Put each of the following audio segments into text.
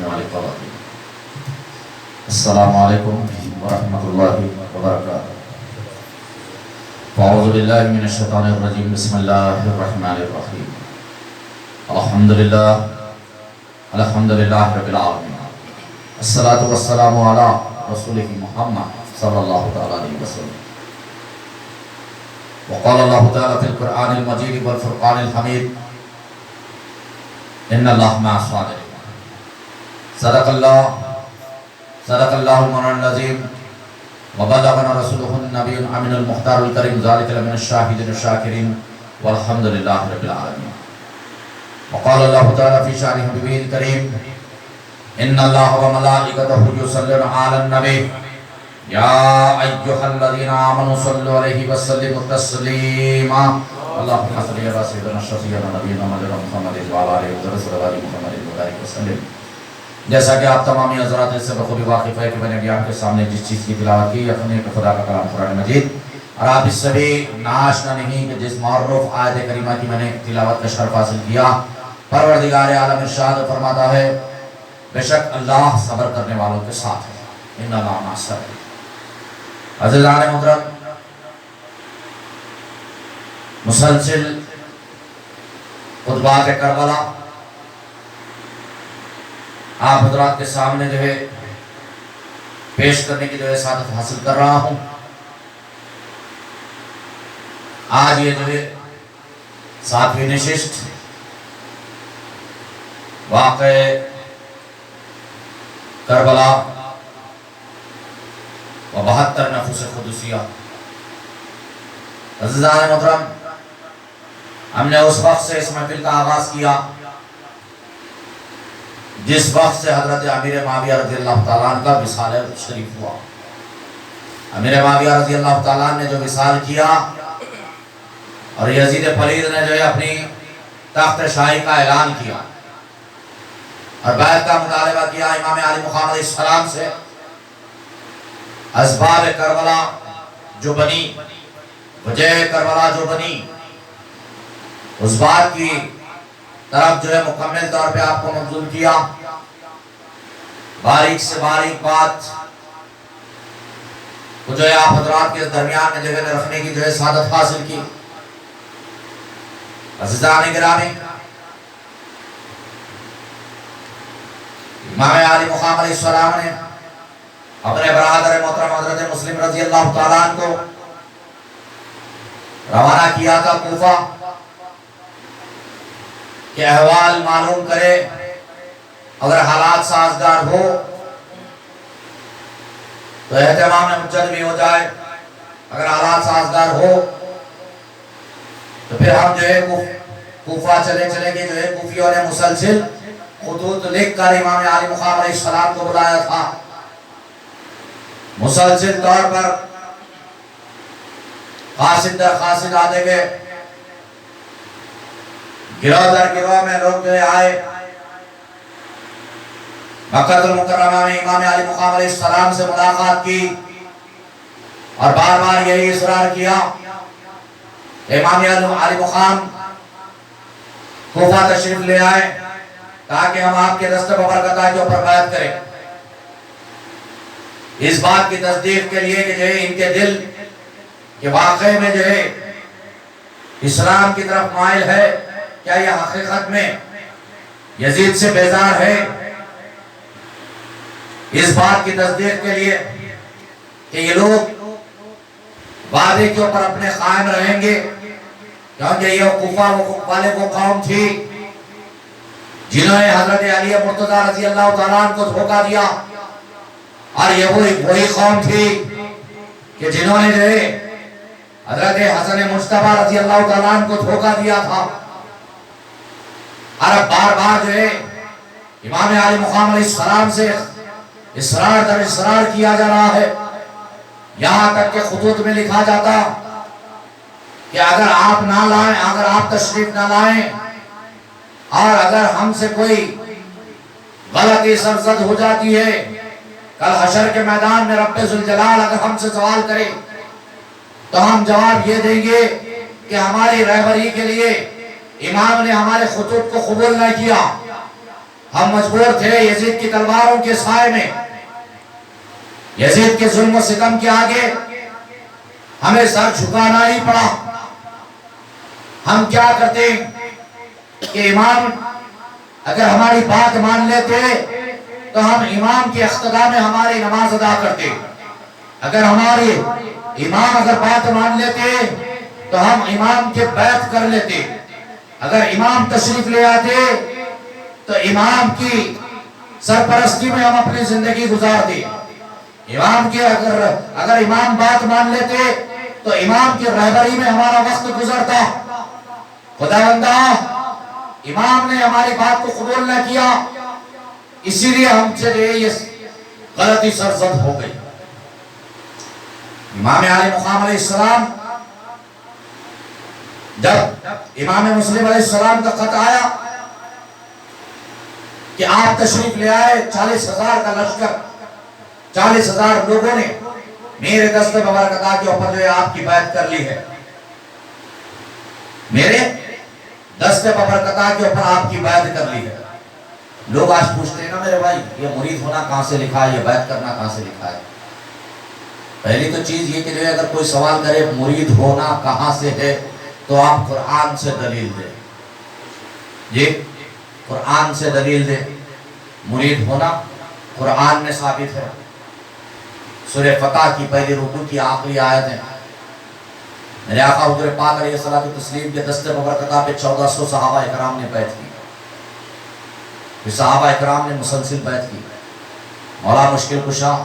والقواتين. السلام عليكم ورحمة الله وبركاته. أعوذ بالله من الشيطان الرجيم. بسم الله الرحمن الرحيم. الحمد لله رب العالمين. الصلاة والسلام على رسوله محمد صلى الله عليه وسلم. وقال الله تعالى في القرآن المجيد والفرقان الحميد: إن الله مع الصابرين. صدق الله المولانا العظيم وبلغنا رسوله النبي الأمين المختار الكريم ذلك من الشاهدين الشاكرين والحمد لله رب العالمين. وقال الله تعالى في شأن حبيبه الكريم: إن الله وملائكته يصلون على النبي يا أيها الذين آمنوا صلوا عليه وسلموا تسليما. اللهم صل على سيدنا شفيعنا نبينا محمد وعلى آله وصحبه محمد وبارك وسلم. جیسا کہ آپ تمامی حضرات اس سے بخوبی واقف ہے کہ میں نے ابھی آپ کے سامنے جس چیز کی تلاوت کی اپنے خدا کا کلام قرآن مجید، اور آپ اس سے بھی ناآشنا نہیں کہ جس معروف آیت کریمہ کی میں نے تلاوت کا شرف حاصل کیا. پروردگار عالم ارشاد فرماتا ہے: بے شک اللہ صبر کرنے والوں کے ساتھ ہے. ان اللہ مع الصابرین. عزیزان محترم، مسلسل خطبات کربلا آپ حضرات کے سامنے جو ہے پیش کرنے کی جو ہے سعادت حاصل کر رہا ہوں. آج یہ جو ہے 7ویں نشست واقع کربلا و 72 نفوس قدسیہ. عزیزان محترم، ہم نے اس وقت سے اس محفل کا آغاز کیا جس وقت سے حضرت امیر معاویہ رضی اللہ تعالیٰ عنہ کا وصال شریف ہوا. امیر معاویہ رضی اللہ تعالیٰ عنہ نے جو وصال کیا اور یزید پلید نے جو ہے اپنی تخت شاہی کا اعلان کیا اور بیعت کا مطالبہ کیا امام علی مقام علیہ السلام سے. اسباب کربلا جو بنی، وجہ کربلا جو بنی، اس بات کی طرف جو ہے مکمل طور پہ آپ کو مبذول کیا. باریک سے باریک بات کو جو ہے آپ حضرات کے درمیان میں جگہ رکھنے کی جو ہے سعادت حاصل کی. عزیزان گرامی، امام علی مقام علیہ السلام نے اپنے برادر محترم حضرت مسلم رضی اللہ تعالیٰ عنہ کو روانہ کیا تھا کوفہ کہ احوال معلوم کرے، اگر حالات سازگار ہو تو اہتمام حجت بھی ہو جائے، اگر حالات سازگار ہو تو پھر ہم جو ہے کوفہ چلے گے. جو ہے کوفیوں نے مسلسل خطوط لکھ کر امام علی مقام علیہ السلام کو بلایا تھا. مسلسل طور پر قاصد در قاصد آتے گئے، گروہ در گروہ میں لوگ جو آئے. مکہ المکرمہ میں امام علی مقام علیہ السلام سے ملاقات کی اور بار بار یہی اصرار کیا امام علی مقام کوفہ تشریف لے آئے تاکہ ہم آپ کے دست ببرکت کے اوپر بیعت کریں. اس بات کی تصدیق کے لیے کہ جو ہے ان کے دل کہ واقعی میں جو ہے اسلام کی طرف مائل ہے، کیا یہ حقیقت میں یزید سے بیزار ہے. اس بات کی تصدیق کے لیے کہ یہ لوگ وعدے کے اوپر اپنے قائم رہیں گے، کیونکہ یہ کوفہ والے وہ قوم تھی جنہوں نے حضرت علی مرتضیٰ رضی اللہ تعالیٰ عنہ کو دھوکہ دیا، اور یہ وہی قوم تھی کہ جنہوں نے جو ہے حضرت حسن مجتبیٰ رضی اللہ تعالیٰ عنہ کو دھوکہ دیا تھا. اور اب بار بار جو ہے امام علی مقام علیہ السلام سے اصرار در اصرار کیا جا رہا ہے. یہاں تک کہ خطوط میں لکھا جاتا کہ اگر آپ نہ لائیں، اگر آپ تشریف نہ لائیں، اور اگر ہم سے کوئی غلطی سرزد ہو جاتی ہے، کل حشر کے میدان میں رب ذوالجلال اگر ہم سے سوال کرے تو ہم جواب یہ دیں گے کہ ہماری رہبری کے لیے امام نے ہمارے خطوط کو قبول نہ کیا، ہم مجبور تھے یزید کی تلواروں کے سائے میں، یزید کے ظلم و ستم کے آگے ہمیں سر جھکانا ہی پڑا۔ ہم کیا کرتے کہ امام اگر ہماری بات مان لیتے تو ہم امام کی اقتداء میں ہماری نماز ادا کرتے، اگر ہمارے امام اگر بات مان لیتے تو ہم امام کے بیعت کر لیتے، اگر امام تشریف لے آتے تو امام کی سرپرستی میں ہم اپنی زندگی گزارتے، امام کے اگر امام بات مان لیتے تو امام کی رہبری میں ہمارا وقت گزرتا۔ خداوندہ امام نے ہماری بات کو قبول نہ کیا، اسی لیے ہم سے یہ غلطی سرزد ہو گئی۔ امام علی مقام علیہ السلام جب امام مسلم علیہ السلام کا خط آیا کہ آپ تشریف لے آئے، 40,000 کا لشکر، 40,000 لوگوں نے میرے دست مبارکہ کے اوپر جو ہے آپ کی بیعت کر لی ہے، میرے دست مبارکہ کے اوپر آپ کی بیعت کر لی ہے۔ لوگ آج پوچھتے ہیں نا میرے بھائی، یہ مرید ہونا کہاں سے لکھا ہے، یہ بیعت کرنا کہاں سے لکھا ہے؟ پہلی تو چیز یہ کہ جو ہے اگر کوئی سوال کرے مرید ہونا کہاں سے ہے تو آپ قرآن سے دلیل دیں، یہ قرآن سے دلیل دیں۔ مرید ہونا قرآن میں ثابت ہے، سورہ فتح کی پہلی رکوع کی آخری آیت ہے۔ میرے آقا حضور پاک علیہ الصلوۃ والتسلیم کے دست مبارکہ پہ 1400 صحابہ اکرام نے بیعت کی، پھر صحابہ اکرام نے مسلسل بیعت کی۔ مولا مشکل کشا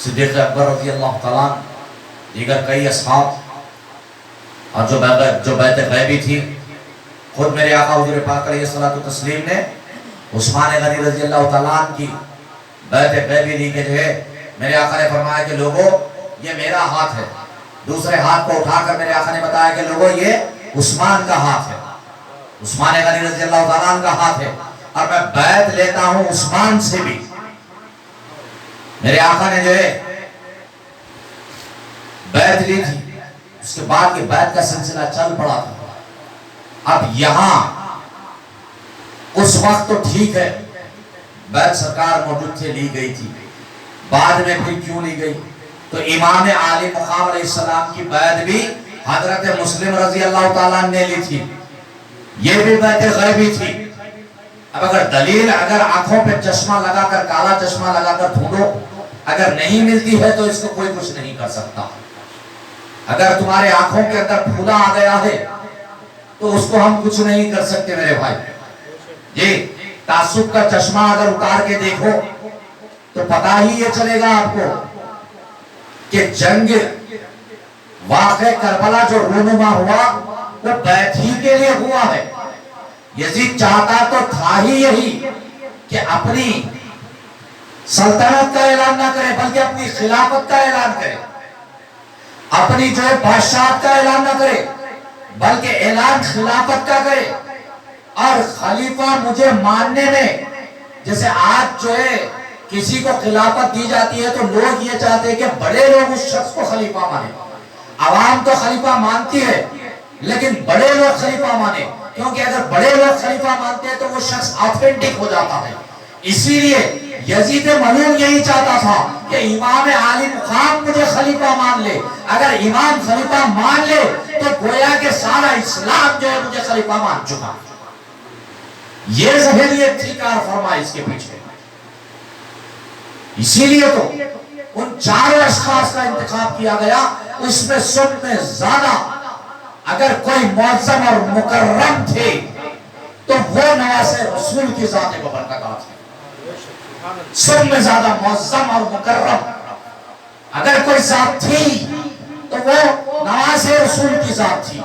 صدیق اکبر رضی اللہ تعالیٰ، دیگر کئی اصحاب، اور جو بیعت غیبی تھی، خود میرے آقا حضور پاک علیہ الصلوۃ والتسلیم نے عثمان غنی رضی اللہ تعالیٰ کی بیعت غیبی لی کہ جو ہے میرے آقا نے فرمایا کہ لوگوں یہ میرا ہاتھ ہے، دوسرے ہاتھ کو اٹھا کر میرے آقا نے بتایا کہ لوگوں یہ عثمان کا ہاتھ ہے، عثمان غنی رضی اللہ تعالیٰ کا ہاتھ ہے، اور میں بیعت لیتا ہوں عثمان سے بھی۔ میرے آقا نے جو ہے بیعت لی تھی، اس کے بعد یہ بیعت کا سلسلہ چل پڑا تھا۔ اب یہاں اس وقت تو ٹھیک ہے بیعت سرکار موجود تھے لی گئی تھی، بعد میں پھر کیوں لی گئی؟ تو امام عالی مقام علیہ السلام کی بیعت بھی حضرت مسلم رضی اللہ تعالیٰ نے لی تھی، یہ بھی بیعت غیبی تھی۔ اب اگر دلیل اگر آنکھوں پہ چشمہ لگا کر، کالا چشمہ لگا کر ڈھونڈو، اگر نہیں ملتی ہے تو اس کو کوئی کچھ نہیں کر سکتا۔ اگر تمہارے آنکھوں کے اندر پھولا آ گیا ہے تو اس کو ہم کچھ نہیں کر سکتے میرے بھائی۔ یہ تعصب کا چشمہ اگر اتار کے دیکھو تو پتہ ہی یہ چلے گا آپ کو کہ جنگ واقع کربلا جو رونما ہوا وہ بیعت ہی کے لیے ہوا ہے۔ یزید چاہتا تو تھا ہی یہی کہ اپنی سلطنت کا اعلان نہ کرے بلکہ اپنی خلافت کا اعلان کرے، اپنی جو ہے بادشاہت کا اعلان نہ کرے بلکہ اعلان خلافت کا کرے، اور خلیفہ مجھے ماننے میں، جیسے آج جو ہے کسی کو خلافت دی جاتی ہے تو لوگ یہ چاہتے ہیں کہ بڑے لوگ اس شخص کو خلیفہ مانے، عوام تو خلیفہ مانتی ہے لیکن بڑے لوگ خلیفہ مانے، کیونکہ اگر بڑے لوگ خلیفہ مانتے ہیں تو وہ شخص آتھینٹک ہو جاتا ہے۔ اسی لیے یزید ملعون یہی چاہتا تھا کہ امام عالی مقام مجھے خلیفہ مان لے، اگر امام خلیفہ مان لے تو گویا کہ سارا اسلام جو ہے مجھے خلیفہ مان چکا۔ یہ ذہنیت تھی کار فرما اس کے پیچھے، اسی لیے تو ان چاروں اشخاص کا انتخاب کیا گیا، اس میں سب میں زیادہ اگر کوئی معظم اور مکرم تھے تو وہ نواز رسول کی ذات ببرکات ہے۔ سب میں زیادہ معظم اور مکرم اگر کوئی ذات تھی تو وہ نواز رسول کی ذات تھی،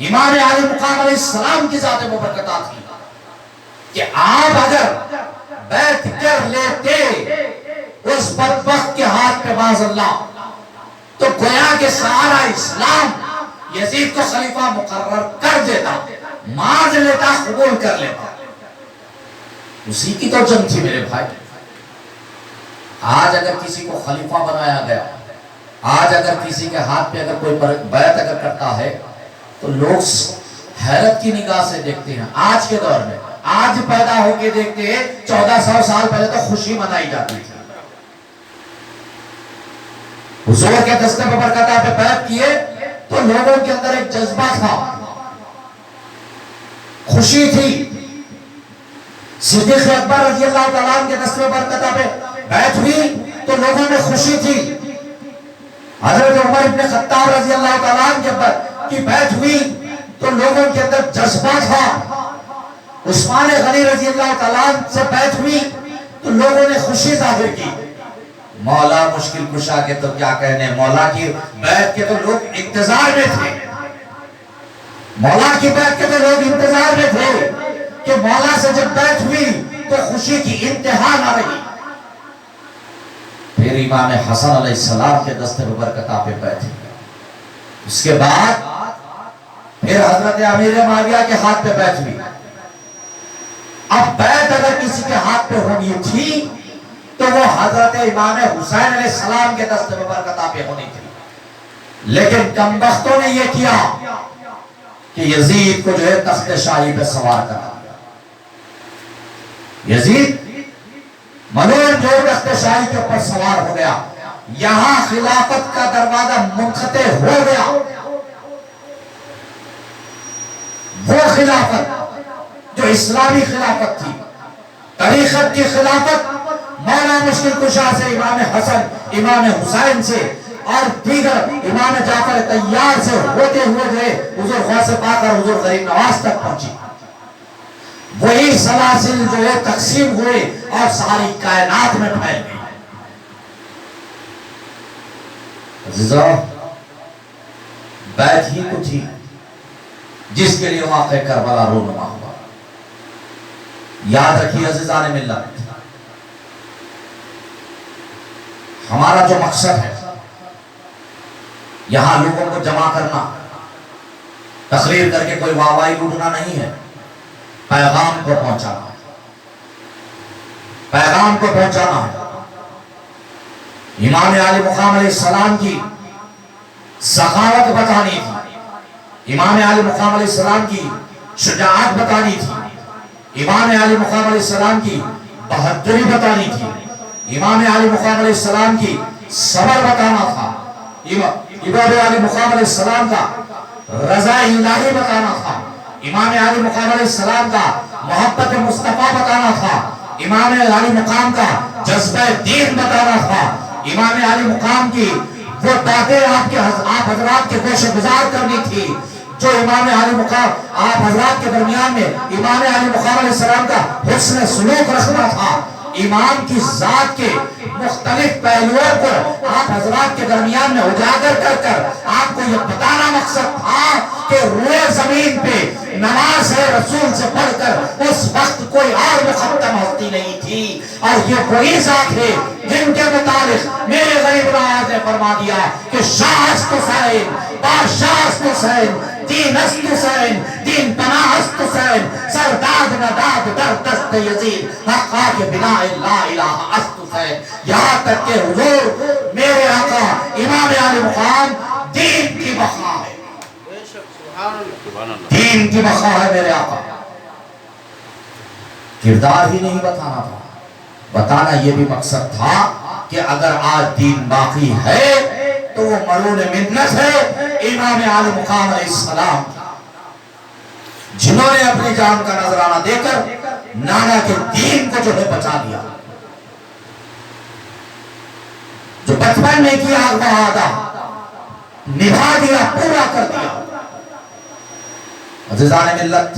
امام علی مقام علیہ السلام کی ذات ببرکات تھی، کہ آپ اگر بیعت کر لیتے اس بدبخت کے ہاتھ پہ باز اللہ تو گویا کہ سارا اسلام یزید کو خلیفہ مقرر کر دیتا، مان لیتا، قبول کر لیتا۔ اسی کی تو جنگ تھی میرے بھائی۔ آج اگر کسی کو خلیفہ بنایا گیا، آج اگر کسی کے ہاتھ پہ اگر کوئی بیعت اگر کرتا ہے تو لوگ حیرت کی نگاہ سے دیکھتے ہیں۔ آج کے دور میں آج پیدا ہو کے دیکھتے 1400 سال پہلے تو خوشی منائی جاتی تھی. حضور کے دستے پر برکت آپ بیعت کیے تو لوگوں کے اندر ایک جذبہ تھا, خوشی تھی. صدیق اکبر رضی اللہ تعالیٰ عنہ کے دستے پر برکت آپ بیعت ہوئی تو لوگوں میں خوشی تھی. حضرت عمر ابن خطاب رضی اللہ تعالیٰ عنہ کی بیعت ہوئی تو لوگوں کے اندر جذبہ تھا. عثمان غنی رضی اللہ تعالیٰ عنہ سے بیعت ہوئی تو لوگوں نے خوشی ظاہر کی. مولا مشکل کشا کے تو کیا کہنے, مولا کی بیعت کے تو لوگ انتظار میں تھے. مولا کی بیعت کے تو لوگ انتظار میں تھے کہ مولا سے جب بیعت ہوئی تو خوشی کی انتہا نہ رہی. پھر امام حسن علیہ السلام کے دستے پر برکت آپ بیعت ہوئی. اس کے بعد پھر حضرت امیر معاویہ کے ہاتھ پہ بیعت ہوئی. اب بیعت اگر کسی کے ہاتھ پہ ہونی تھی تو وہ حضرت امام حسین علیہ السلام کے دستے پر برکت آپ ہونی تھی. لیکن کمبختوں نے یہ کیا کہ یزید کو جو ہے تخت شاہی پہ سوار کرا دیا. یزید ملعون جو تخت شاہی کے اوپر سوار ہو گیا, یہاں خلافت کا دروازہ منقطع ہو گیا. وہ خلافت جو اسلامی خلافت تھی, طریقت کی خلافت, مولا مشکل کشا سے امام حسن, امام حسین سے اور دیگر امام جعفر طیار سے ہوتے ہوئے جو ہے حضور غوث پاک اور حضور غریب نواز تک پہنچی. وہی سلاسل جو ہے تقسیم ہوئے اور ساری کائنات میں پھیل گئی. عزیزو, بیعت ہی کچھ ہی جس کے لیے واقع کربلا رونما ہوا. یاد رکھیے عزیزان ملت, ہمارا جو مقصد ہے یہاں لوگوں کو جمع کرنا, تقریر کر کے کوئی واہوائی لوٹنا نہیں ہے. پیغام کو پہنچانا ہے, پیغام کو پہنچانا ہے. امام علی مقام علیہ السلام کی سخاوت بتانی تھی, امام علی مقام علیہ السلام کی شجاعت بتانی تھی, امام علی مقام علیہ السلام کی بہادری بتانی تھی, امام علی مقام علیہ السلام کی صبر بتانا تھا, امام علی مقام علیہ السلام کا رضا الہی بتانا تھا, امام علی مقام علیہ السلام کا محبت مصطفیٰ بتانا تھا, امام علی مقام کا جذبہ دین بتانا تھا, امام علی مقام کی وہ باتیں آپ حضرات کے گوش گزار کرنی تھی جو امام علی مقام آپ حضرات کے درمیان میں امام علی مقام علیہ السلام کا حسن سلوک رکھنا تھا. امام کی ذات کے مختلف پہلوؤں کو آپ حضرات کے درمیان میں اجاگر کر کر آپ کو یہ بتانا مقصد تھا کہ روئے زمین پہ نماز رسول سے پڑھ کر اس وقت کوئی اور مقدم ہستی نہیں تھی, اور یہ وہی ذات ہے جن کے متعلق میرے غریب نواز نے فرما دیا کہ شاہ است حسین, بادشاہ است حسین, دین است حسین, دین پناہ است حسین, سرداد نداد در دست یزید, حقا کے بنا لا الہ است حسین. یہاں تک کہ حضور میرے آقا امام علی مقام دین کی بقا ہے, دین کی بقا ہے میرے آقا. کردار ہی نہیں بتانا تھا, بتانا یہ بھی مقصد تھا کہ اگر آج دین باقی ہے تو وہ مرون منت ہے امام علی مقام علیہ السلام, جنہوں نے اپنی جان کا نذرانہ دے کر نانا کے دین کو جو ہے بچا لیا, جو بچپن میں کیا وعدہ نبھا دیا, پورا کر دیا. عزیزان ملت,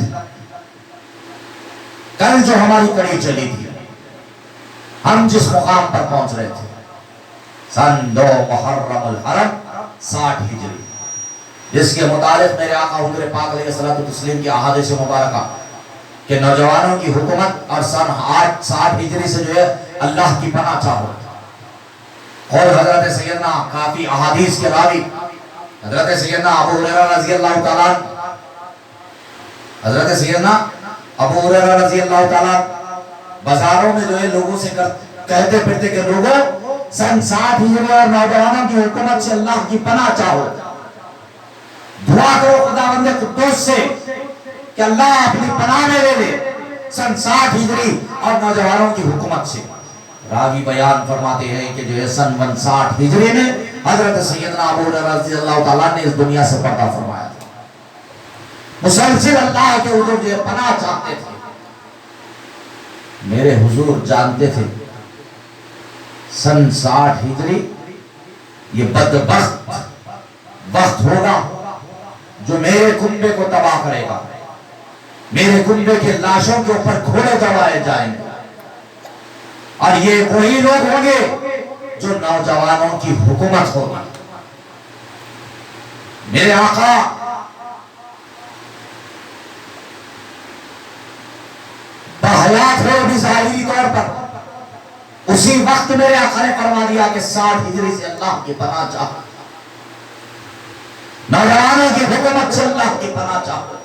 کل جو ہماری کڑی چلی تھی, ہم جس مقام پر پہنچ رہے تھے, سن 2 محرم الحرم 60 ہجری, جس کے متعلق میرے آقا حضور پاک علیہ الصلوۃ والتسلیم کی احادیث مبارکہ کہ نوجوانوں کی حکومت اور سن 60 ہجری سے جو ہے اللہ کی پناہ چاہو. اور حضرت سیدنا کافی احادیث کے راوی حضرت سیدنا ابو ہریرہ رضی اللہ تعالیٰ, حضرت سیدنا ابو ہریرہ رضی اللہ تعالیٰ بازاروں میں جو ہے لوگوں سے کہتے پھرتے کہ لوگوں سن 60 ہجری اور نوجوانوں کی حکومت سے اللہ کی پناہ چاہو, دعا کرو خداوند قدوس سے کہ اللہ اپنی پناہ میں لے لے. سن 60 ہجری اور نوجوانوں کی حکومت سے۔ راوی بیان فرماتے ہیں کہ جو ہے سن 59 ہجری میں حضرت سیدنا ابو ہریرہ رضی اللہ تعالیٰ نے اس دنیا سے پردہ فرمایا تھا۔ مسلسل اللہ کے حضور جو پناہ چاہتے تھے۔ میرے حضور جانتے تھے سن 60 ہجری یہ بدبخت وقت ہوگا جو میرے کنبے کو تباہ کرے گا، میرے کنبے کے لاشوں کے اوپر گھوڑے دوڑائے جائیں گے، اور یہ وہی لوگ ہوں گے جو نوجوانوں کی حکومت ہوگی۔ میرے آقا بحیات ہے بھی ظاہری طور پر، اسی وقت میرے آقا نے فرما دیا کہ 60 ہجری سے اللہ کی پناہ چاہو، نوجوانوں کی حکومت سے اللہ کی پناہ چاہو۔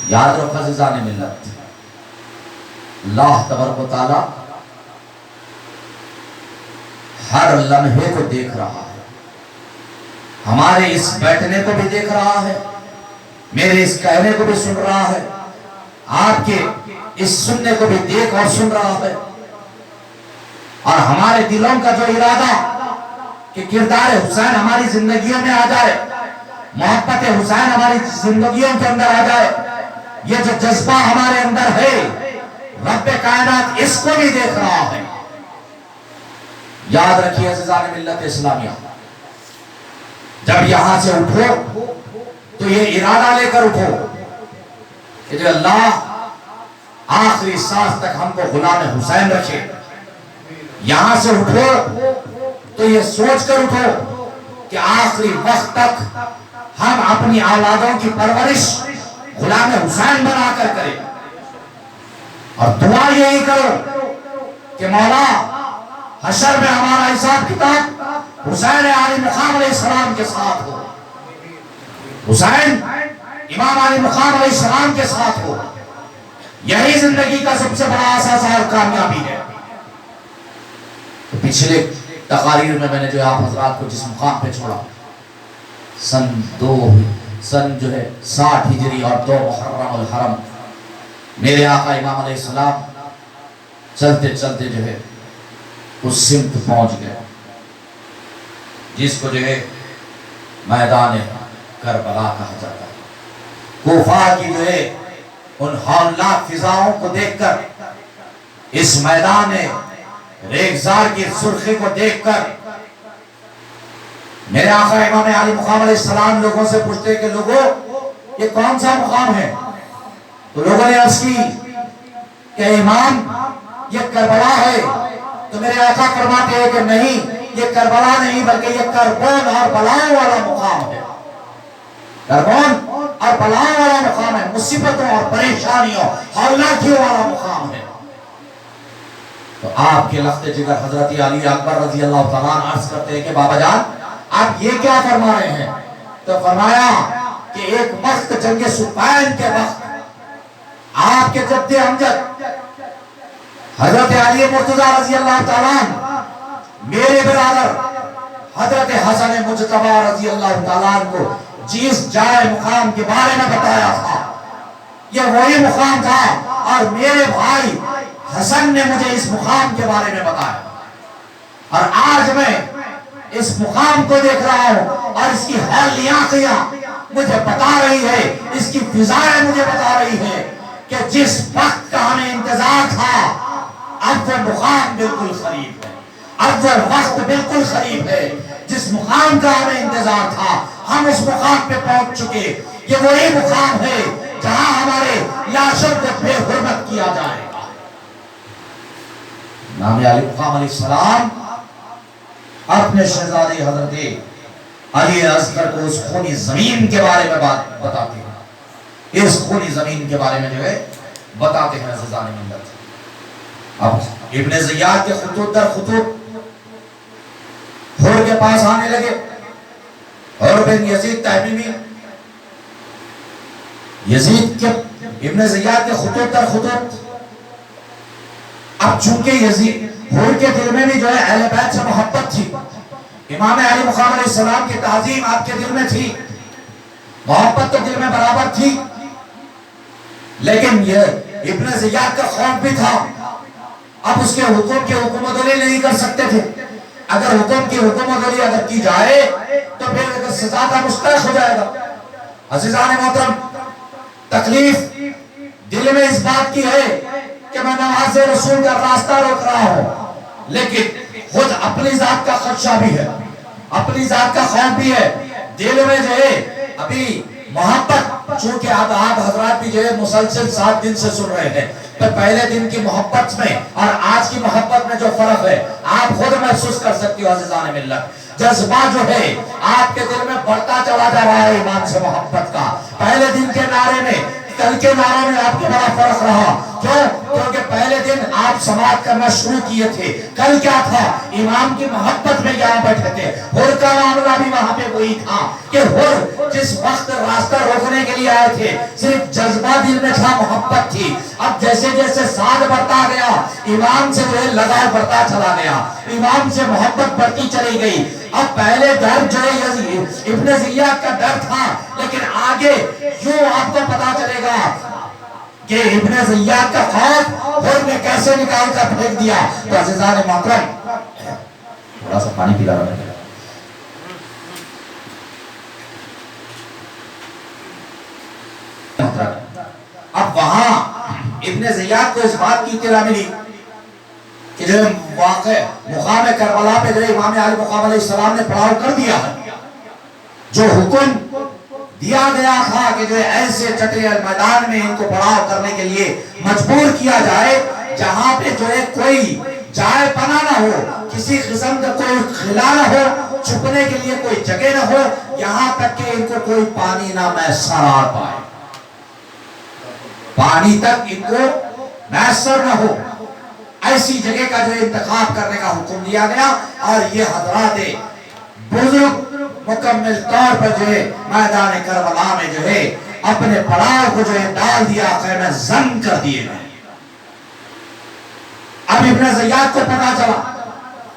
یاد رکھو عزیزان ملت، اللہ تبارک و تعالی ہر لمحے کو دیکھ رہا ہے، ہمارے اس بیٹھنے کو بھی دیکھ رہا ہے، میرے اس کہنے کو بھی سن رہا ہے، آپ کے اس سننے کو بھی دیکھ اور سن رہا ہے، اور ہمارے دلوں کا جو ارادہ کہ کردار حسین ہماری زندگیوں میں آ جائے، محبت حسین ہماری زندگیوں کے اندر آ جائے، یہ جو جذبہ ہمارے اندر ہے، رب کائنات اس کو بھی دیکھ رہا ہے۔ یاد رکھیے عزیزان ملت اسلامیہ، جب یہاں سے اٹھو تو یہ ارادہ لے کر اٹھو کہ جو اللہ آخری سانس تک ہم کو غلام حسین رکھے۔ یہاں سے اٹھو تو یہ سوچ کر اٹھو کہ آخری وقت تک ہم اپنی اولادوں کی پرورش غلام حسین بنا کر کریں، اور دعا یہی کرو کہ مولا حشر میں ہمارا حساب کتاب حسین علی مقام علیہ السلام کے ساتھ ہو، حسین امام علی مقام علیہ السلام کے ساتھ ہو۔ یہی زندگی کا سب سے بڑا اثاثہ اور کامیابی ہے۔ تو پچھلے تقاریر میں نے جو آپ حضرات کو جس مقام پہ چھوڑا، سن جو ہے 60 ہجری اور 2 محرم الحرم، میرے آقا امام علیہ السلام چلتے چلتے جو ہے اس سمت پہنچ گئے جس کو جو ہے میدان کربلا کہا جاتا ہے۔ کوفہ کی جو ہے ان ہولناک فضاؤں کو دیکھ کر، اس میدان ریگزار کی سرخی کو دیکھ کر، میرے آقا امام علی مقام علیہ السلام لوگوں سے پوچھتے کہ لوگوں یہ کون سا مقام ہے؟ تو لوگوں نے عرض کی کہ امام یہ کربلا ہے۔ تو میرے آقا فرماتے ہیں کہ نہیں، یہ کربلا نہیں بلکہ یہ کربون اور بلاؤں والا مقام ہے، کربون اور بلاؤں والا مقام ہے، مصیبتوں اور پریشانیوں ہولناکیوں والا مقام ہے۔ تو آپ کے لخت جگر حضرت علی اکبر رضی اللہ تعالیٰ عنہ عرض کرتے ہیں کہ بابا جان آپ یہ کیا فرما رہے ہیں؟ تو فرمایا کہ ایک وقت جنگ صفین کے وقت آپ کے جد امجد حضرت علی مرتضیٰ رضی اللہ تعالیٰ عنہ میرے برادر حضرت حسن مجتبی رضی اللہ تعالیٰ عنہ کو جس جائے مقام کے بارے میں بتایا تھا، یہ وہی مقام تھا، اور میرے بھائی حسن نے مجھے اس مقام کے بارے میں بتایا، اور آج میں اس مقام کو دیکھ رہا ہوں، اور اس کی حیلیاں مجھے بتا رہی ہے، اس کی فضائیں مجھے بتا رہی ہے کہ جس وقت کا ہمیں انتظار تھا اب وہ مقام بالکل قریب ہے، اب وہ وقت بالکل قریب ہے۔ جس مقام کا ہمیں انتظار تھا ہم اس مقام پہ پہنچ چکے۔ یہ وہی مقام ہے جہاں ہمارے لاشوں کو بے حرمت کیا جائے گا۔ امام علی مقام علیہ السلام اپنے شہزادے حضرت علی اصغر کو اس خونی زمین کے بارے میں بات بتاتے ہیں، اس خونی زمین کے بارے میں جو ہے بتاتے ہیں عزیزان ملت۔ اب ابن زیاد کے خطوط در خطوط حر کے پاس آنے لگے، حر بن یزید تیمیمی، یزید کے ابن زیاد کے خطوط در خطوط۔ اب چونکہ یزید حر کے دل میں بھی جو ہے اہل بیت سے محبت تھی، امام علی مقام علیہ السلام کی تعظیم آپ کے دل میں تھی، محبت تو دل میں برابر تھی، لیکن یہ ابن زیاد کا خوف بھی تھا، اب اس کے حکم کی حکومت علی نہیں کر سکتے تھے، اگر حکم کی حکومت علی اگر کی جائے تو پھر سزا کا مستحق ہو جائے گا۔ عزیزان محترم، تکلیف دل میں اس بات کی ہے کہ میں نماز رسول کا راستہ روک رہا ہوں، لیکن خود اپنی ذات کا خدشہ بھی ہے، اپنی ذات کا خوف بھی ہے، دل میں جو ہے ابھی محبت، چونکہ آپ حضرات بھی جو ہے مسلسل 7 دن سے سن رہے ہیں، تو پہلے دن کی محبت میں اور آج کی محبت میں جو فرق ہے آپ خود محسوس کر سکتی ہو عزیزان ملت۔ جذبہ جو ہے آپ کے دل میں بڑھتا چلا جا رہا ہے ایمان سے محبت کا۔ پہلے دن کے نعرے میں کل کے نعروں میں آپ کے بڑا فرق رہا، کیوں؟ کیونکہ پہلے دن آپ سماعت کرنا شروع کیے تھے، کل کیا تھا؟ امام کی محبت میں یہاں بیٹھے تھے، حر کا معاملہ بھی وہاں پہ وہی تھا کہ حر جس وقت راستہ روکنے کے لیے آئے تھے صرف جذبہ دل میں تھا، محبت تھی، اب جیسے جیسے ساتھ بڑھتا گیا امام سے جو ہے لگاؤ بڑھتا چلا گیا، امام سے محبت بڑھتی چلی گئی۔ اب پہلے ڈر جو ہے ابن زیاد کا ڈر تھا، لیکن آگے یوں آپ کو پتا چلے گا کہ ابن زیاد کا خوف حر نے کیسے نکال کر پھینک دیا۔ تو عزیزان محترم، تھوڑا سا پانی پلا رہا ہے، اب وہاں ابن زیاد کو اس بات کی اطلاع ملی کہ جو واقع مقام کربلا پہ جو امام علی مقام علیہ السلام نے پڑاؤ کر دیا ہے، جو حکم دیا گیا تھا کہ جو ایسے چٹے میدان میں ان کو پڑاؤ کرنے کے لیے مجبور کیا جائے جہاں پہ جو ہے کوئی جائے پناہ نہ ہو، کسی قسم کا کوئی خلا نہ ہو، چھپنے کے لیے کوئی جگہ نہ ہو، یہاں تک کہ ان کو کوئی پانی نہ میسر آ پائے، پانی تک ان کو میسر نہ ہو، ایسی جگہ کا جو انتخاب کرنے کا حکم دیا گیا۔ اور یہ حضرات بزرگ مکمل طور پر جو ہے میدان کربلا میں جو ہے اپنے پڑاؤ کو جو ہے ڈال دیا، خیمہ زن کر دیے گئے۔ اب ابن زیاد کو پتا چلا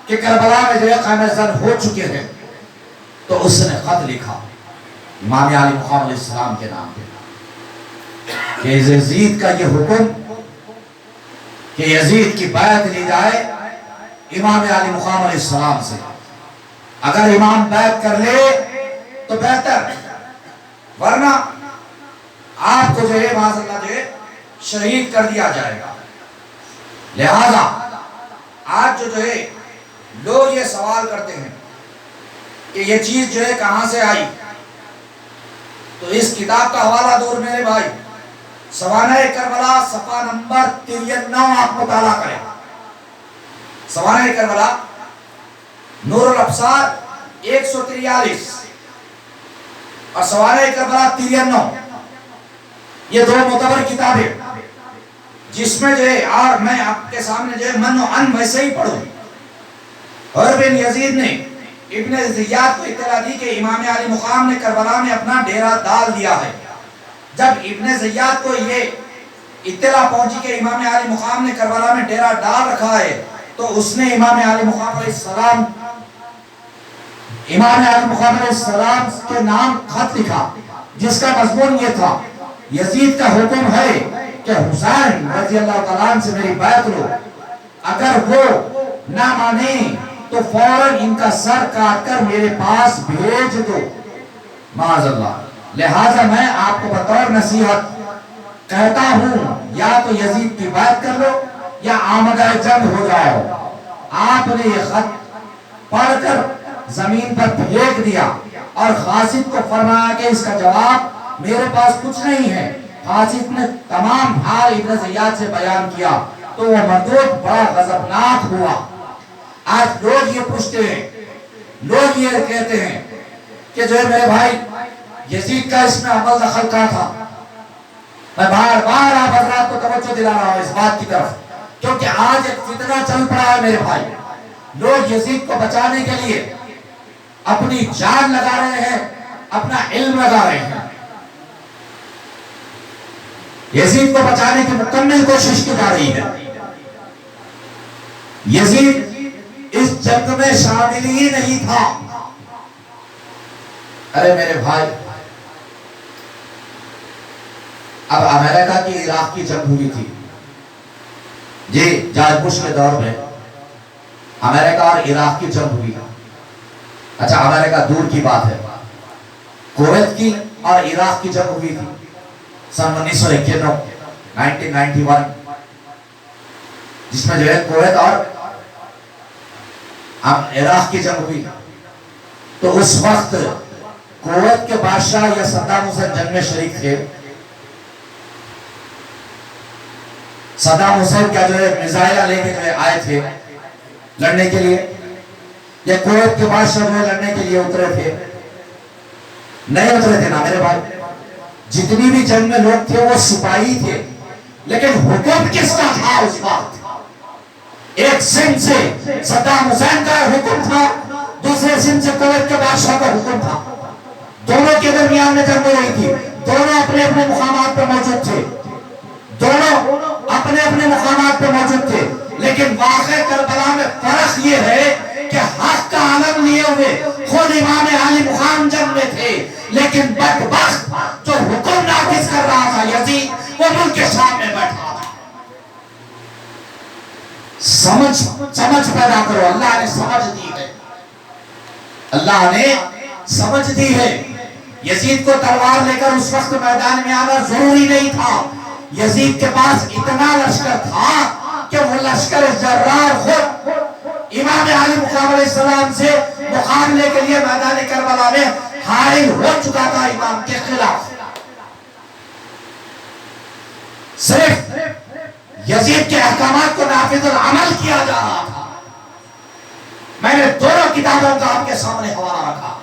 کہ کربلا میں جو ہے خیمہ زن ہو چکے ہیں، تو اس نے خط لکھا امام علی مقام علیہ السلام کے نام پہ کہ یزید کا یہ حکم کہ یزید کی بیعت لی جائے امام علی مقام علیہ السلام سے، اگر امام بیعت کر لے تو بہتر، ورنہ آپ کو جو ہے معاذ اللہ جو ہے شہید کر دیا جائے گا۔ لہذا آج جو ہے لوگ یہ سوال کرتے ہیں کہ یہ چیز جو ہے کہاں سے آئی، تو اس کتاب کا حوالہ دور میرے بھائی، سوانح کربلا صفحہ نمبر 93 آپ مطالعہ کریں، سوانح کربلا نور الابصار 143 اور سوانح کربلا 93، یہ دو معتبر کتابیں جس میں جو ہے، اور میں آپ کے سامنے جو ہے من و عن ویسے ہی پڑھوں، حر بن یزید نے ابن زیاد کو اطلاع دی کہ امام علی مقام نے کربلا میں اپنا ڈیرہ ڈال دیا ہے۔ جب ابن زیاد کو یہ اطلاع پہنچی کہ امام علی مقام نے کربلا میں ڈیرہ ڈال رکھا ہے، تو اس نے امام علی مقام علیہ السلام کے نام خط لکھا، جس کا مضمون یہ تھا: یزید کا حکم ہے کہ حسین رضی اللہ تعالیٰ عنہ سے میری بیعت لو، اگر وہ نہ مانے تو فوراً ان کا سر کاٹ کر میرے پاس بھیج دو، معاذ اللہ۔ لہٰذا میں آپ کو بطور نصیحت کہتا ہوں، یا تو یزید کی بیعت کر لو یا آمادہ جنگ ہو جاؤ۔ آپ نے یہ خط پڑھ کر زمین پر پھینک دیا اور قاصد کو فرمایا کہ اس کا جواب میرے پاس کچھ نہیں ہے۔ قاصد نے تمام حال ابن زیاد سے بیان کیا تو وہ مردود بڑا غضبناک ہوا۔ آج لوگ یہ پوچھتے ہیں، لوگ یہ کہتے ہیں کہ جو ہے میرے بھائی یزید کا اس میں عمل دخل کیا تھا؟ میں بار بار آپ حضرات کو توجہ دلا رہا ہوں اس بات کی طرف، کیونکہ آج ایک فتنہ چل پڑا ہے میرے بھائی، لوگ یزید کو بچانے کے لیے اپنی جان لگا رہے ہیں، اپنا علم لگا رہے ہیں، یزید کو بچانے کی مکمل کوشش کی جا رہی ہے۔ یزید اس جنگ میں شامل ہی نہیں تھا۔ ارے میرے بھائی، اب امریکہ کی عراق کی جنگ ہوئی تھی جی، جارج بش کے دور میں امریکہ اور عراق کی جنگ ہوئی. اچھا امریکہ دور کی بات ہے، کویت کی اور عراق کی جنگ ہوئی تھی سن 1991 1991، جس میں جو ہے کویت اور عراق کی جنگ ہوئی. تو اس وقت کویت کے بادشاہ یا صدام حسین جنگ میں شریک تھے. صدام حسین کا جو ہے میزائل لے کے جو ہے آئے تھے لڑنے کے لیے، یا کویت کے بادشاہ جو ہے لڑنے کے لیے اترے تھے؟ نہیں اترے تھے نا میرے بھائی. جتنی بھی جنگ میں لوگ تھے وہ سپاہی تھے، لیکن حکم کس کا تھا اس وقت؟ ایک سندھ سے صدام حسین کا حکم تھا، دوسرے سندھ سے کویت کے بادشاہ کا حکم تھا. دونوں کے درمیان میں جنگ ہو رہی تھی، دونوں اپنے اپنے مقامات پر موجود تھے، دونوں اپنے اپنے مقامات پر موجود تھے. لیکن واقع کربلا میں فرق یہ ہے کہ حق کا علم لیے ہوئے خود امام علی مقام جنگ میں تھے، لیکن بدبخت جو حکم نافذ کر رہا تھا یزید، وہ ملک کے شام میں بیٹھا تھا. سمجھ پیدا کرو. اللہ نے سمجھ دی ہے، اللہ نے سمجھ دی ہے. یزید کو تلوار لے کر اس وقت میدان میں آنا ضروری نہیں تھا. یزید کے پاس اتنا لشکر تھا کہ وہ لشکر جرار خود امام علی مقام علیہ السلام سے مقابلے کے لیے میدان کربلا میں حائل ہو چکا تھا امام کے خلاف. صرف یزید کے احکامات کو نافذ العمل کیا جا رہا تھا. میں نے دونوں کتابوں کا آپ کے سامنے حوالہ رکھا.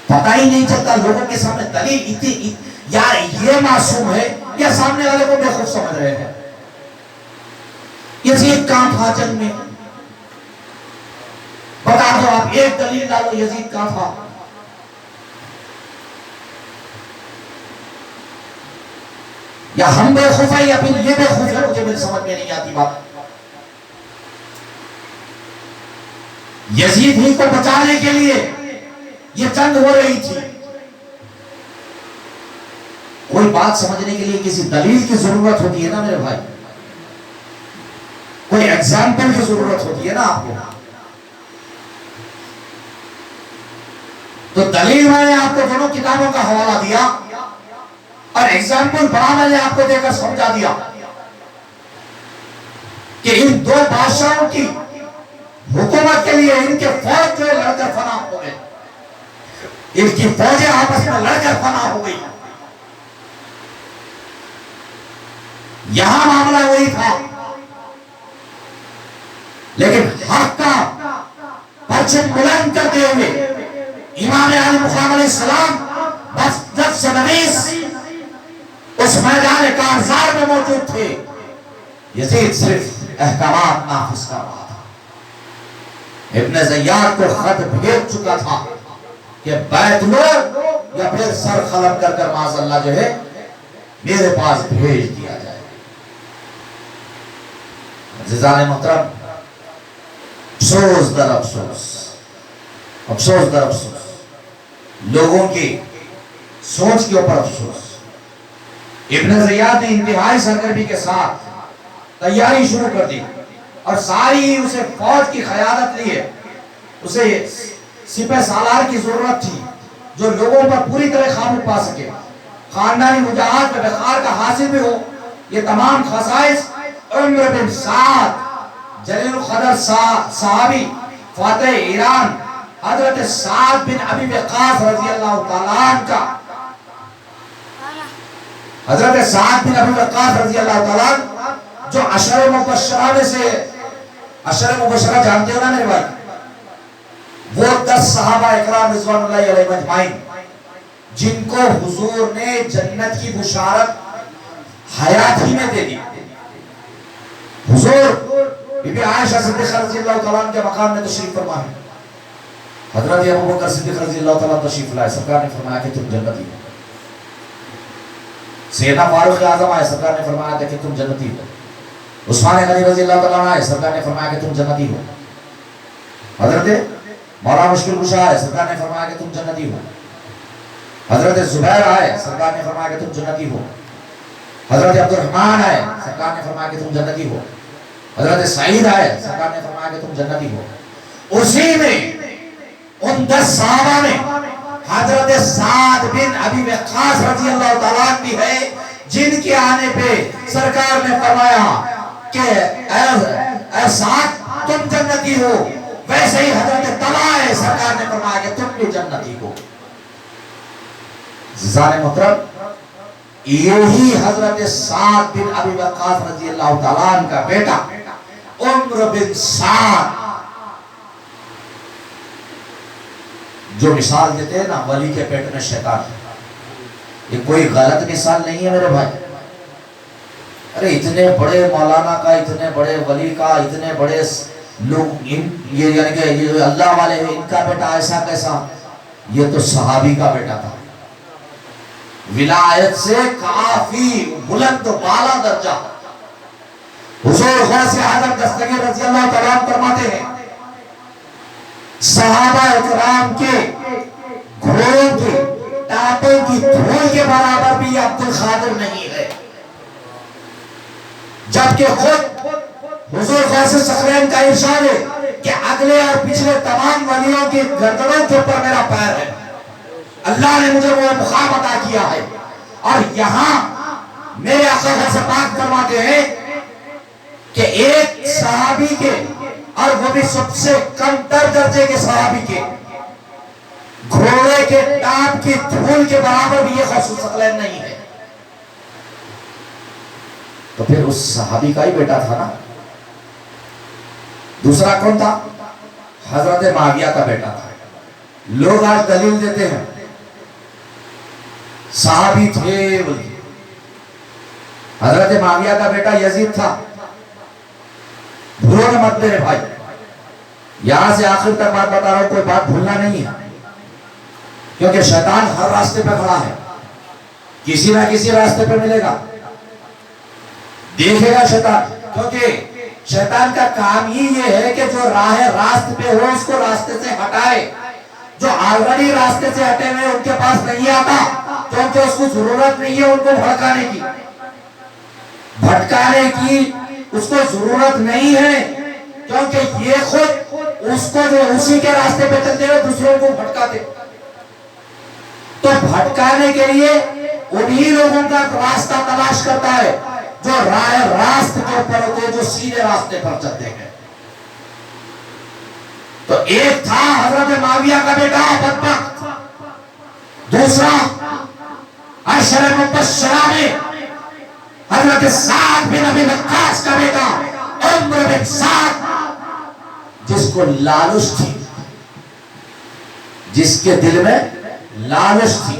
پتہ ہی نہیں چلتا لوگوں کے سامنے دلیل اتنی یار یہ معصوم ہے یا سامنے والے کو بے خوف سمجھ رہے ہیں. یزید کہاں تھا جنگ میں؟ بتا دو آپ، ایک دلیل ڈالو یزید کہاں تھا. یا ہم بے خوف ہے یا پھر یہ بے خوف ہے، مجھے میری سمجھ میں نہیں آتی بات. یزید ہی کو بچانے کے لیے یہ جنگ ہو رہی تھی. کوئی بات سمجھنے کے لیے کسی دلیل کی ضرورت ہوتی ہے نا میرے بھائی، کوئی ایگزامپل کی ضرورت ہوتی ہے نا آپ کو. تو دلیل میں نے آپ کو دونوں کتابوں کا حوالہ دیا اور ایگزامپل بڑا میں نے آپ کو دے کر سمجھا دیا کہ ان دو بادشاہوں کی حکومت کے لیے ان کے فوج جو لڑ کر فنا ہو گئے، ان کی فوجیں آپس میں لڑ کر فنا ہو گئی. یہاں معاملہ وہی تھا، لیکن حق کا پرچم بلند کرتے ہوئے امام علی مقام علیہ السلام بس 10 سے 20 اس میدان کارزار میں موجود تھے. یزید صرف احکامات نافذ کر رہا تھا. ابن زیاد کو خط بھیج چکا تھا کہ بیعت لو یا پھر سر قلم کر کر معاذ اللہ جو ہے میرے پاس بھیج دیا جائے. عزیزان محترم، افسوس در افسوس، افسوس در افسوس، لوگوں کی سوچ کے اوپر افسوس. ابن زیاد نے انتہائی سرگرمی کے ساتھ تیاری شروع کر دی اور ساری اسے فوج کی قیادت لی ہے. اسے سپہ سالار کی ضرورت تھی جو لوگوں پر پوری طرح قابو پا سکے، خاندانی وجاہت میں وقار کا حاصل بھی ہو. یہ تمام خصائص عمر بن سعد جلیل القدر صحابی فاتح ایران حضرت سعد بن ابی وقاص رضی اللہ تعالیٰ عنہ کا، حضرت سعد بن ابی وقاص رضی اللہ تعالیٰ عنہ جو عشر مبشرہ میں سے، عشر مبشرہ جانتے ہو نا میرے بھائی، وہ 10 صحابہ اکرام رضوان اللہ علیہ مجمعین جن کو حضور نے جنت کی بشارت حیات ہی میں دے دی. حضور بی بی عائشہ صدیقہ رضی اللہ تعالیٰ عنہ کے مقام میں تشریف فرما ہے. حضرت ابو بکر صدیق رضی اللہ تعالیٰ تشریف لائے، سرکار نے فرمایا کہ تم جنتی ہو. سیدنا فاروق اعظم آئے، سرکار نے فرمایا کہ تم جنتی ہو. عثمان غنی رضی اللہ تعالیٰ عنہ آئے، سرکار نے فرمایا کہ تم جنتی ہو. حضرت مولانا مشکل کشا آئے، سرکار نے فرمایا کہ تم جنتی ہو. حضرت زبیر آئے، سرکار نے فرمایا کہ تم جنتی ہو. حضرت عبد الرحمن آئے، سرکار نے فرمایا کہ تم جنتی ہو. حضرت سعید آئے، سرکار نے فرمایا کہ تم جنتی ہو. اسی میں ان 10 صحابہ میں حضرت سعد بن ابی وقاص رضی اللہ تعالیٰ عنہ بھی ہے، جن کے آنے پہ سرکار نے فرمایا کہ اے سعد تم جنتی ہو. ویسے ہی حضرت طلحہ ہے، سرکار نے فرمایا کہ تم بھی جنتی ہو. زان محترم، یہی حضرت سعد بن ابی وقاص رضی اللہ تعالیٰ عنہ کا بیٹا عمر بن سعد، جو مثال دیتے ہیں نا ولی کے پیٹ میں شیطان، یہ کوئی غلط مثال نہیں ہے میرے بھائی. ارے اتنے بڑے مولانا کا، اتنے بڑے ولی کا، اتنے بڑے لوگ یہ یعنی کہ یہ اللہ والے ہیں، ان کا بیٹا ایسا کیسا؟ یہ تو صحابی کا بیٹا تھا، ولایت سے کافی بلند بالا درجہ. حضور غوث اعظم دستگیر رضی اللہ تعالیٰ عنہ فرماتے ہیں صحابہ اکرام کے گھوڑوں کی ٹانپوں کی دھول کے برابر بھی عبد القادر نہیں ہے، جبکہ خود حضور غوث ثقلین کا ارشاد ہے کہ اگلے اور پچھلے تمام ولیوں کی گردنوں کے اوپر میرا پیر ہے، اللہ نے مجھے وہ مقام عطا کیا ہے. اور یہاں میرے آقا سے بات کرواتے ہیں کہ ایک صحابی کے، اور وہ بھی سب سے کم تر درجے کے صحابی کے، گھوڑے کے ٹانپ کی دھول کے برابر بھی یہ غوث ثقلین نہیں ہے. تو پھر اس صحابی کا ہی بیٹا تھا نا. دوسرا کون تھا؟ حضرت معاویہ کا بیٹا تھا. لوگ آج دلیل دیتے ہیں صحابی تھے بلکہ حضرت معاویہ کا بیٹا یزید تھا. بھولو نہ مت میرے بھائی، یہاں سے آخر تک بات بتا رہا ہوں، کوئی بات بھولنا نہیں ہے، کیونکہ شیطان ہر راستے پہ کھڑا ہے، کسی نہ کسی راستے پہ ملے گا، دیکھے گا شیطان. کیونکہ شیطان کا کام ہی یہ ہے کہ جو راہ راست پہ ہو اس کو راستے سے ہٹائے. جو آلریڈی راستے سے ہٹے ہوئے ان کے پاس نہیں آتا، کیونکہ اس کو ضرورت نہیں ہے ان کو بھٹکانے کی، بھٹکانے کی اس کو ضرورت نہیں ہے، کیونکہ یہ خود اس کو جو اسی کے راستے پہ چلتے ہوئے دوسروں کو بھٹکاتے. تو بھٹکانے کے لیے انہی لوگوں کا راستہ تلاش کرتا ہے جو راہ راست کے اوپر ہوتے ہیں، جو سیدھے راستے پر چلتے ہیں. تو ایک تھا حضرت معاویہ کا بیٹا بدبخت، دوسرا عشر مبشرہ میں حضرت سعد بن ابی وقاص کا بیٹا عمر بن سعد، جس کو لالچ تھی، جس کے دل میں لالچ تھی.